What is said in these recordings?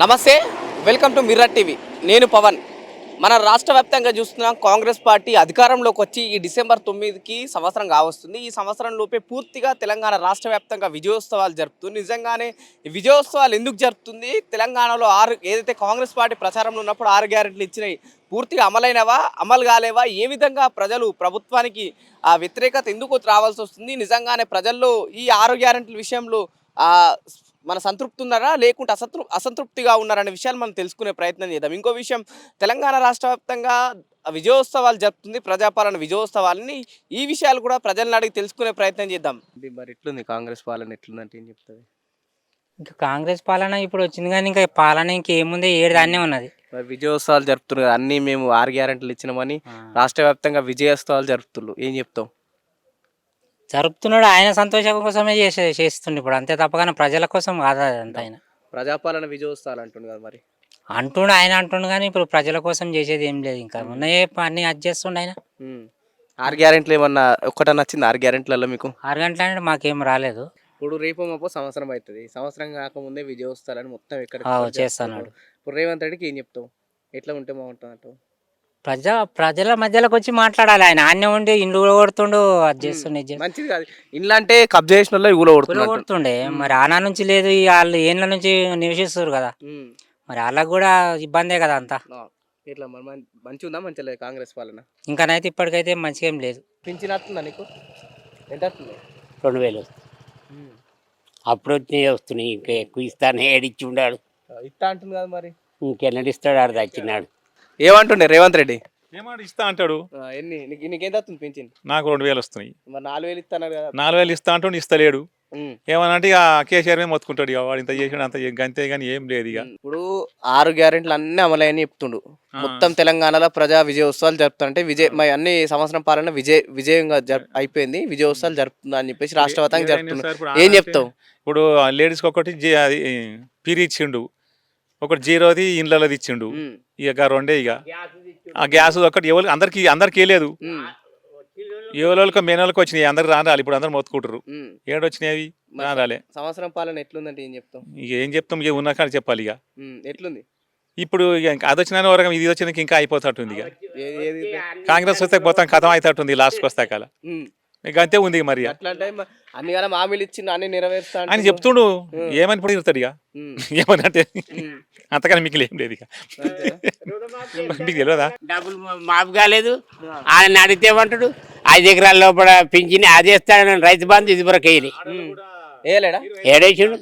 నమస్తే, welcome to mirror TV. నేను పవన్. మన రాష్ట్ర వ్యాప్తంగా చూస్తున్నాం, కాంగ్రెస్ పార్టీ అధికారంలోకి వచ్చి ఈ డిసెంబర్ 9కి సంవత్సరం కావస్తుంది. ఈ సంవత్సరం లోపే పూర్తిగా తెలంగాణ రాష్ట్ర వ్యాప్తంగా విజయోత్సవాలు జరుపుతుంది. నిజంగానే ఈ విజయోత్సవాలు ఎందుకు జరుపుతుంది? తెలంగాణలో ఏదైతే కాంగ్రెస్ పార్టీ ప్రచారంలో ఉన్నప్పుడు 6 గ్యారెంటీలు ఇచ్చినాయి, పూర్తిగా అమలైనవా, అమలు కాలేవా, ఏ విధంగా ప్రజలు ప్రభుత్వానికి ఆ వ్యతిరేకత ఎందుకు రావాల్సి వస్తుంది? నిజంగానే ప్రజల్లో ఈ 6 గ్యారెంటీల విషయంలో ఆ మన సంతృప్తి ఉన్నారా, లేకుంటే అసంతృప్తిగా ఉన్నారనే విషయాలు మనం తెలుసుకునే ప్రయత్నం చేద్దాం. ఇంకో విషయం, తెలంగాణ రాష్ట్ర వ్యాప్తంగా విజయోత్సవాలు జరుపుతుంది, ప్రజాపాలన విజయోత్సవాలని. ఈ విషయాలు కూడా ప్రజలను అడిగి తెలుసుకునే ప్రయత్నం చేద్దాం. మరి ఎట్లుంది కాంగ్రెస్ పాలన, ఎట్లుందంటే ఏం చెప్తుంది? ఇంకా కాంగ్రెస్ పాలన ఇప్పుడు వచ్చింది కానీ ఇంకా పాలన ఇంకేముంది, ఏడు దాన్నే ఉన్నది. మరి విజయోత్సవాలు జరుపుతున్నారు, అన్నీ మేము 6 గ్యారెంటీలు ఇచ్చినామని రాష్ట్ర వ్యాప్తంగా విజయోత్సవాలు జరుపుతున్నారు, ఏం చెప్తాం? జరుపుతున్నాడు, ఆయన సంతోషం కోసమే చేస్తుండే ఇప్పుడు, అంతే తప్పగానే ప్రజల కోసం కాదు అంత. ఆయన ప్రజాపాలన విజయోత్సవాలు అంటుండు కదా, మరి ఆయన అంటుండు కానీ ఇప్పుడు ప్రజల కోసం చేసేది ఏం లేదు. ఇంకా ఉన్నాయే అన్ని అది చేస్తుండే ఆయన. 6 గ్యారెంటీలు ఏమన్నా ఒక్కటన్నా నచ్చింది 6 గ్యారెంటీలలో మీకు? 6 గంటలు అంటే మాకేం రాలేదు. ఇప్పుడు రేపు మాపో సంవత్సరం అవుతుంది, సంవత్సరం కాకముందే విజయోత్సవాలని మొత్తం ఎక్కడ చేస్తున్నాడు. ఇప్పుడు రేవంత్ రెడ్డికి ఏం చెప్తావు? ఎట్లా ఉంటే బాగుంటుంది అంటావు? ప్రజల మధ్యలోకి వచ్చి మాట్లాడాలి. ఆయన ఆన్య ఉండి ఇండ్లు కొడుతుండు, అది చేస్తుండే. మంచిది కాదు, ఇండ్లు అంటే కబ్జా చేసిన వాళ్ళు ఊళ్ళో కొడుతుండే. మరి ఆనా నుంచి లేదు, వాళ్ళు ఏళ్ళ నుంచి నివసిస్తారు కదా, మరి వాళ్ళకు కూడా ఇబ్బందే కదా అంతా. ఇట్లా మరి మంచిగా ఉందా, మంచిగా లేదు కాంగ్రెస్ పాలన? ఇంకానైతే ఇప్పటికైతే మంచిగా ఏం లేదు. పింఛన్ వస్తుందా నీకు? ఎంత వస్తుంది? 2000 అప్పుడు వచ్చినాయి వస్తున్నాయి, ఇంకా ఎక్కువ ఇస్తాను ఏడిచ్చి ఉన్నాడు. ఇస్తా అంటుంది కదా, మరి ఇంకెన్నడు ఇస్తాడు, ఆడు దచ్చినాడు. ఏమంటుండే రేవంత్ రెడ్డి? ఏమాట ఇస్తా అంటాడు. ఎన్ని నీకెంత వస్తుంది పింఛన్? నాకు 2000 వస్తున్నాయి. మరి 4000 ఇస్తాను కదా. 4000 ఇస్తా అంటూ ఇస్తలేడు. ఏమనంటే ఇక కేసీఆర్ మీద మొత్తుకుంటాడు, ఇక వాడు ఇంత చేసాడు అంత అంతే కానీ ఏం లేదు. ఇక ఇప్పుడు 6 గ్యారెంటీలు అన్ని అమలైన చెప్తుండు. మొత్తం తెలంగాణలో ప్రజా విజయోత్సవాలు జరుపుతారంటే అన్ని సంవత్సరం పాలన విజయంగా అయిపోయింది, విజయోత్సవాలు జరుపుతుందా అని చెప్పేసి రాష్ట్ర వ్యాప్తంగా జరుపుతున్నారు, ఏం చెప్తావు? ఇప్పుడు లేడీస్కి ఒకటి పీరి ఇచ్చిండు, ఒకటి 0ది ఇండ్లది ఇచ్చిండు, ఇక 2 ఇక ఆ గ్యాస్ ఒకటి ఎవరు అందరికి వేయలేదు. ఎవరికి మేనోళ్ళకి వచ్చినాయి, అందరికి రాలి. ఇప్పుడు అందరు మొత్తుకుంటారు, ఏడు వచ్చినాయి రాలే. సంవత్సరం పాలన ఎట్లుందంటే ఏం చెప్తాం? ఇక ఏం చెప్తాం, ఇక ఉన్నా కానీ చెప్పాలి. ఇక ఎట్లుంది ఇప్పుడు ఇక అది వచ్చిన వరకు ఇది వచ్చినాక ఇంకా అయిపోతుంది. ఇక కాంగ్రెస్ వస్తే మొత్తం కథం అవుతుంది లాస్ట్కి వస్తాక, ఇక అంతే ఉంది. మరి అట్లా అంటే అన్ని హామీలు ఇచ్చిండు, అన్ని నెరవేరుస్తా అని చెప్తుండు. ఏమని ఇప్పుడు ఇస్తాడు ఇక, ఏమని అంటే అంతకని మీకు ఏం లేదు. ఇక మీకు తెలియదా? డబ్బులు మాపు కాలేదు, ఆయన అడిగితే ఏమంటాడు 5 ఎకరాల లోపల పింఛని అది వేస్తాడని రైతు బంధు ఇది వరకు వేయలే. వేయలేడా? ఏడేసిండు,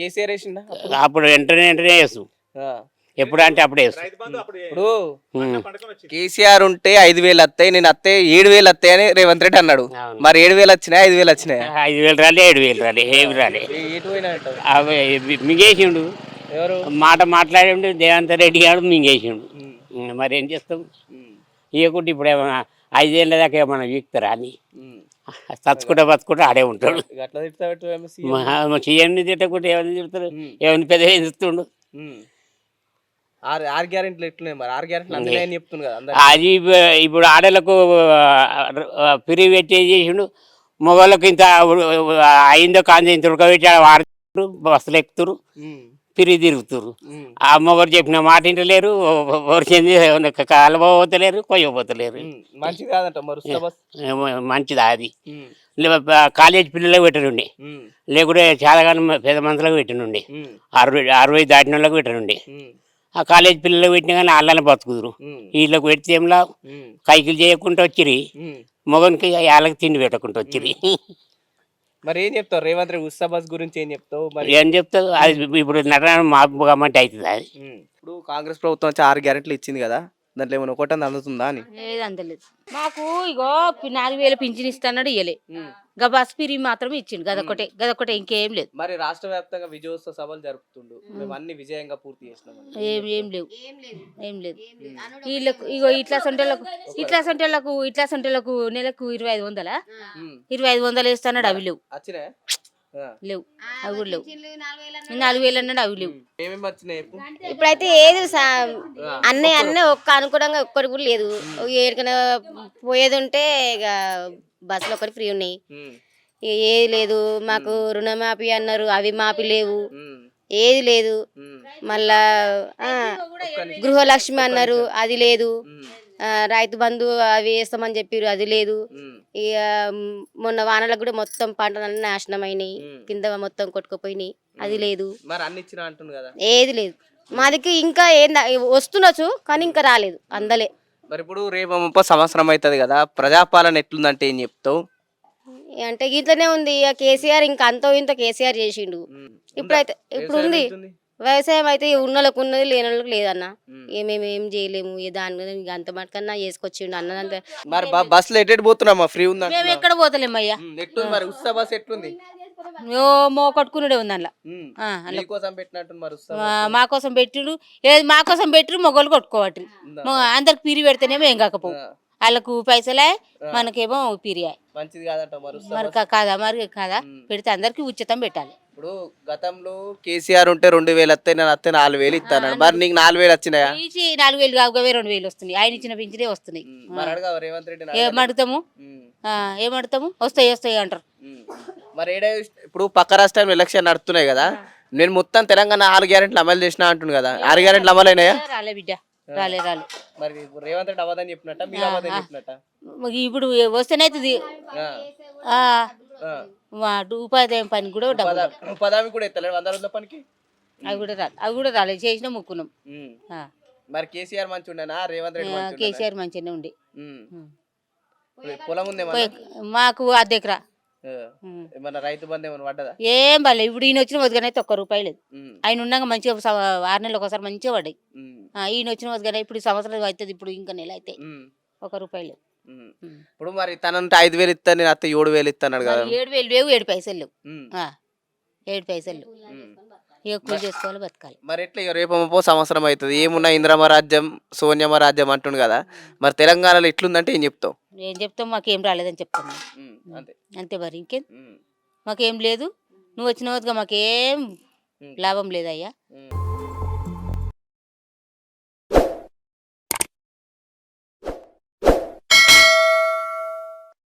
కేసీఆర్ వేసిండా? అప్పుడు వెంటనే వేసు, ఎప్పుడు అంటే అప్పుడే వేసు. ఇప్పుడు కేసీఆర్ ఉంటే 5000 వస్తాయి, నేను వస్తే 7000 వస్తాయి అని రేవంత్ రెడ్డి అన్నాడు. మరి 7000 వచ్చినాయి, 5000 వచ్చినాయి? 5000 రాలే, 7000 రాలే, ఏమి రాలే. మింగేసిండు, మాట మాట్లాడిండు రేవంత్ రెడ్డి గారు, మింగేసిండు. మరి ఏం చేస్తాం? ఇవ్వకుంటే ఇప్పుడు ఏమన్నా 5 ఏళ్ళ దాకా ఏమన్నా వీక్తారా అని బతుకుంటే ఆడే ఉంటాడు. సీఎంని తిట్టకుంటే ఏమని తిడతాడు, ఏమని పెద్ద తిడుతుండు. 6 గ్యారెంటీలు ఎట్లున్నాయి మరి? 6 గ్యారెంటీలు చెప్తుంది కదా. అది ఇప్పుడు ఆడలకు పిరి పెట్టి చేసిండు, మొగోళ్ళకి ఇంత అయిందో కాంతి ఇంత ఉడకబెట్టి వాడుతున్నారు, బస్సులు ఎక్కుతారు, పిరి తిరుగుతారు. ఆ మొగరు చెప్పిన మాట ఇంటలేరు, కలబోతలేరు, కొయ్యబోతలేరు. మంచిది కాదంట మంచిదా అది? కాలేజ్ పిల్లలకు పెట్టనుండే, లేకుంటే చాలా కానీ పెద్ద మనుషులకు పెట్టనుండే, 60 దాటిన వాళ్ళకి పెట్టనుండే. ఆ కాలేజ్ పిల్లలకు పెట్టినా కానీ వాళ్ళని బతుకుదురు, వీళ్ళకి పెడితే ఏంలా కైకిలు చేయకుండా వచ్చిరి, మొగనికి వాళ్ళకి తిండి పెట్టకుండా వచ్చిరి. మరి ఏం చెప్తావు రేవంత్ రెడ్డి ఉత్సవ బస్ గురించి ఏం చెప్తావు? మరి ఏం చెప్తావు? అది ఇప్పుడు నటన మాపు గమ్మంటే అవుతుంది. అది ఇప్పుడు కాంగ్రెస్ ప్రభుత్వం వచ్చి 6 గ్యారెంటీలు ఇచ్చింది కదా, దాంట్లో ఏమైనా ఒకటి అందుతుందా అని? ఏది అందలేదు మాకు. ఇగో 4000 పింఛన్ ఇస్తాడు, ఇయ్యలే. గా బస్ పిరి మాత్రం ఇచ్చిండు, గదొకటే ఇంకేం లేదు. మరి రాష్ట్ర వ్యాప్తంగా విజయోత్సవ సభలు జరుపుతుండు, మేము అన్ని విజయంగా పూర్తి చేసినాం. ఏం లేవు, ఏం లేదు. వీళ్ళకు ఇగో ఇట్లా సొంటలకు నెలకు 2500 2500 వేస్తాడు, అవి లేవు. వచ్చినాయా? లేవు, అవి కూడా లేవు. 4000 అన్నాడు, అవి లేవు. ఇప్పుడైతే ఏది అన్నీ ఒక్క అనుకూలంగా ఒక్కటి కూడా లేదు. ఎక్కడికైనా పోయేది ఉంటే ఇక బస్సులు ఒకటి ఫ్రీ ఉన్నాయి, ఏది లేదు. మాకు రుణమాఫీ అన్నారు, అవి మాఫీ లేవు. ఏది లేదు. మళ్ళా ఆ, గృహలక్ష్మి అన్నారు, అది లేదు. రైతు బంధు అవి వేస్తామని చెప్పారు, అది లేదు. ఇక మొన్న వానలకు కూడా మొత్తం పంటలన్నీ నాశనం అయినాయి, కింద మొత్తం కొట్టుకుపోయినాయి, అది లేదు. మరి అన్ని ఇచ్చిన అంటుంది కదా. ఏది లేదు మాదికి. ఇంకా వస్తుండొచ్చు కానీ ఇంకా రాలేదు, అందలే. మరి ఇప్పుడు రేపు 30 సంవత్సరం అవుతుంది కదా, ప్రజాపాలన ఎట్లుందంటే ఏం చెప్తావు? అంటే ఇట్లనే ఉంది ఇక. కేసీఆర్ ఇంకా అంతో ఇంత కేసీఆర్ చేసిండు. ఇప్పుడైతే ఇప్పుడు ఉంది వ్యవసాయం అయితే ఉన్నోళ్ళకు ఉన్నది, లేని వాళ్ళకి లేదన్న. మేము ఏం చేయలేము ఇక దాని మీద ఇక అంత మటుకన్నా వేసుకొచ్చిండు అన్నదంతా. మరి బస్సులో ఎటు పోతున్నామా? ఫ్రీ ఉందా? మేము ఎక్కడ పోతలేమయ్యా. ఎట్లుంది మరి ఉత్సవ బస్ ఎట్లుంది? మో కొట్టుకునే ఉంది అందులో. మీకోసం పెట్టినట్టు మరి ఉత్సవ మా కోసం పెట్టిడు, ఏది మా కోసం పెట్టిరు, మొగోళ్ళు కొట్టుకోవట్రు. అందరికి పిరి పెడితేనేమో ఏం కాకపోవు, వాళ్ళకు పైసలే మనకేమో పిరియా. మంచిది కాదంట మరి ఉత్సవ మరి కాదా, మరి కాదా, పెడితే అందరికి ఉచితం పెట్టాలి. ఇప్పుడు గతంలో కేసీఆర్ ఉంటే 2000 వస్తాయి, నేను వస్తే 4000 ఇస్తాను. మరి నీకు 4000 వచ్చినాయా? ఇచ్చి 4000 కాకపోతే 2000 వస్తున్నాయి. ఆయన ఇచ్చిన పింఛనే వస్తున్నాయి. మరి అడగవా రేవంత్ రెడ్డి? ఏమడుగుతాము, ఏమడుగుతాము, వస్తాయి అంటారు. మరి ఇప్పుడు పక్క రాష్ట్రంలో ఎలక్షన్ నడుస్తున్నాయి కదా, నేను మొత్తం తెలంగాణ 6 గ్యారెంట్లు అమలు చేసినా అంటుంది కదా, 6 గ్యారెంట్లు అమలైనాయా? రాలే బిడ్డ, రాలే. మరి రేవంత్ రెడ్డి అవ్వదని చెప్పినట్ట, మీరు అవ్వదని చెప్పినట్ట? ఇప్పుడు వస్తేనైతుంది. ఉపాధి పని కూడా డబ్బులు, ఉపాధి కూడా ఎత్తలేడు 100 రోజుల పనికి. అవి కూడా రాలేదు, చేసినా ముక్కున్నాం. మరి కేసీఆర్ మంచి ఉండేనా, రేవంత్ రెడ్డి మంచి ఉండేనా? కేసీఆర్ మంచిగానే ఉండి. పొలం ఉందేమో మాకు అద్దెకరా. ఏమన్నా రైతు బంధు ఏమన్నా పడ్డదా? ఏం పడలే. ఇప్పుడు ఈయన వచ్చిన వదిగానైతే ₹1 లేదు. ఆయన ఉన్నాక మంచిగా 6 నెలలు ఒకసారి మంచిగా పడ్డాయి. ఈయన వచ్చిన వదిగానే ఇప్పుడు సంవత్సరం అవుతుంది, ఇప్పుడు ఇంకా నెల అయితే ₹1 లేదు. ఇప్పుడు మరి తనంటే 5000 ఇస్తాను, నేను అత్త 7000 ఇస్తాను కదా. 7,000 లేవు, 7 పైసలు లేవు. 7 పైసలు లేవు. ఇక కూలి చేసుకోవాలి, బతకాలి. మరి ఎట్లా ఇక రేపు 30 సంవత్సరం అవుతుంది, ఏమున్నా ఇంద్రమ రాజ్యం సోనియమ్మ రాజ్యం అంటుండు కదా, మరి తెలంగాణలో ఎట్లుందంటే ఏం చెప్తావు? ఏం చెప్తాం, మాకేం రాలేదని చెప్తాం. అంతే మరి, ఇంకేం మాకేం లేదు. నువ్వు వచ్చిన వద్దుగా మాకేం లాభం లేదయ్యా.